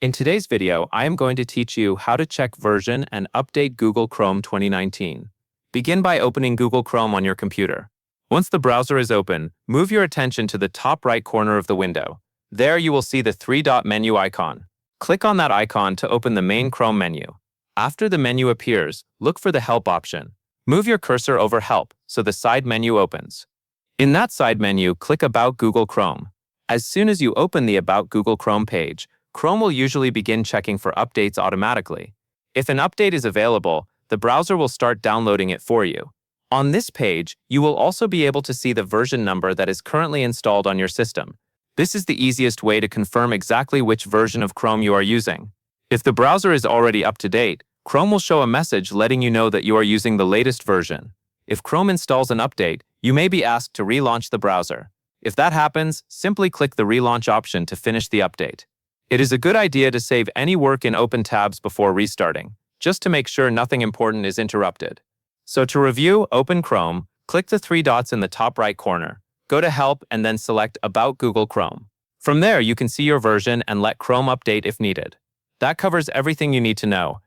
In today's video, I am going to teach you how to check version and update Google Chrome 2019. Begin by opening Google Chrome on your computer. Once the browser is open, move your attention to the top right corner of the window. There you will see the three-dot menu icon. Click on that icon to open the main Chrome menu. After the menu appears, look for the Help option. Move your cursor over Help so the side menu opens. In that side menu, click About Google Chrome. As soon as you open the About Google Chrome page, Chrome will usually begin checking for updates automatically. If an update is available, the browser will start downloading it for you. On this page, you will also be able to see the version number that is currently installed on your system. This is the easiest way to confirm exactly which version of Chrome you are using. If the browser is already up to date, Chrome will show a message letting you know that you are using the latest version. If Chrome installs an update, you may be asked to relaunch the browser. If that happens, simply click the relaunch option to finish the update. It is a good idea to save any work in open tabs before restarting, just to make sure nothing important is interrupted. So to review, open Chrome, click the three dots in the top right corner, go to Help and then select About Google Chrome. From there, you can see your version and let Chrome update if needed. That covers everything you need to know.